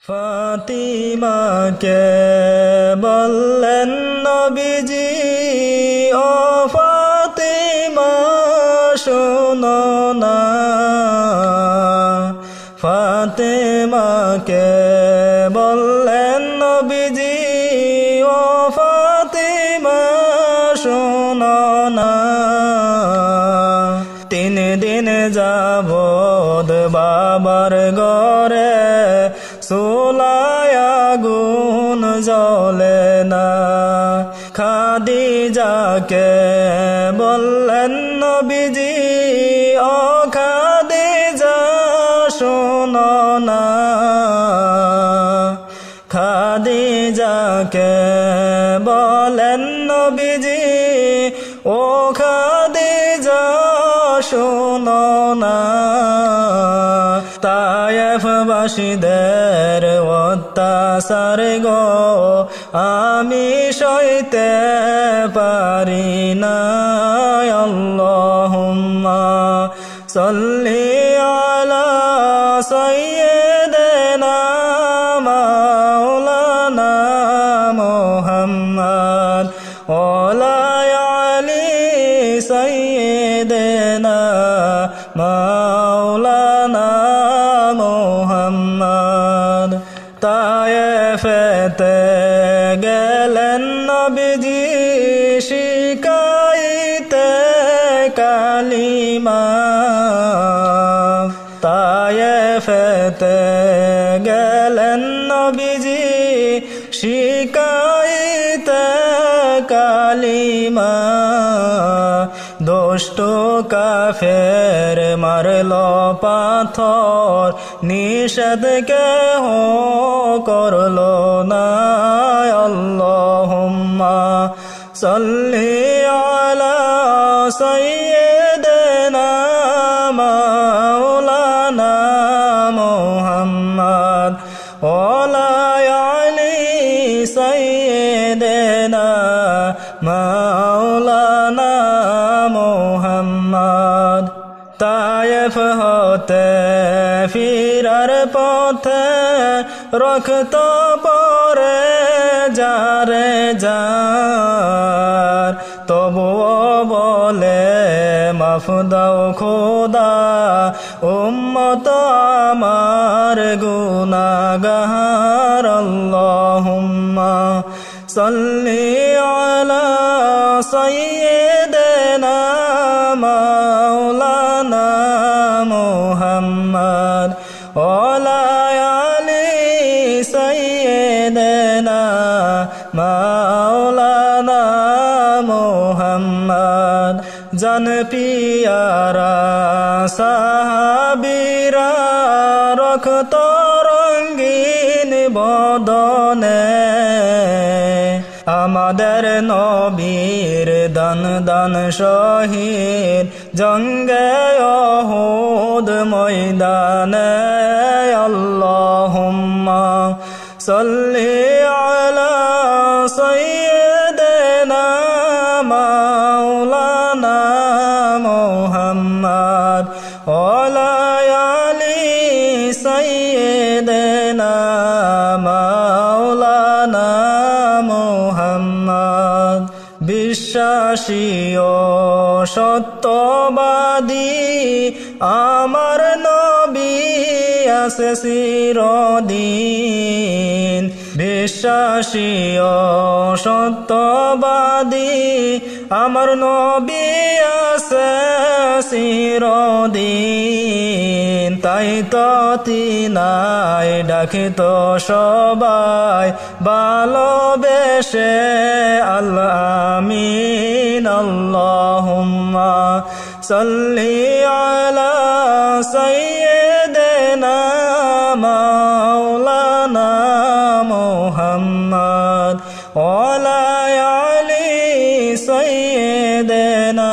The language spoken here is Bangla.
ফাতিমাকে বললেন নবীজি, ও ফাতিমা শোনো না। ফাতিমাকে বললেন নবীজি, ও ফাতিমা শোনো না। 3 দিন যাবৎ বাবার ঘরে চুলায় আগুন জ্বলে না। খাদিজাকে বললেন নবীজি, ও খাদিজা শোনো না। খাদিজাকে বলেন নবীজি, ও খাদিজা শোনো না। তায়েফবাসীদের অত্যাচার গো আমি সইতে পারি না। আল্লাহুম্মা সাল্লি আলা সাইয়্যিদিনা মাওলানা মুহাম্মদ ওয়ালা আলি সাইয়্যিদিনা মাওলানা মুহাম্মদ। তায়েফেতে গেলেন নবীজি শিখাইতে কালিমা। তায়েফেতে গেলেন নবীজি শিখাইতে কালিমা। দুষ্ট কাফের মারল পাথর, নিষেধ কেহ করল না। আল্লাহুম্মা সাল্লি আলা সাইয়্যিদিনা মাওলানা মুহাম্মদ ওয়ালা আলি সাইয়্যিদিনা মাওলানা মুহাম্মদ। তায়েফ হতে ফিরার পথে রক্ত পড়ে যারে যার, তবুও বলে মাফ দাও খোদা, উম্মত আমার গুনাহগার। আল্লাহুম্মা সাল্লি আলা সাইয়্যিদিনা মাওলানা মুহাম্মদ ওয়ালা আলি সাইয়্যিদিনা মাওলানা মুহাম্মদ। জান পিয়ারা সাহাবীরা রক্ত রঙিন বদনে আমাদের নবীর দান দান শহীদ জঙ্গে উহুদ ময়দানে। আল্লাহুম্মা সাল্লি আলা সাইয়্যিদিনা মাওলানা মুহাম্মদ ওয়ালা আলি সাইয়্যিদিনা মাওলানা মুহাম্মদ। বিশ্বাসী ও সত্যবাদী আমার নবী আছে চিরদিন। বিশ্বাসী ও সত্যবাদী আমার নবী আছে চিরদিন। তাই তো তিনাই ডাকিত সবাই ভালোবেসে আল আমিন। আল্লাহুম্মা সাল্লি আলা সাইয়্যিদিনা মাওলানা মুহাম্মদ ওয়ালা আলি সাইয়্যিদিনা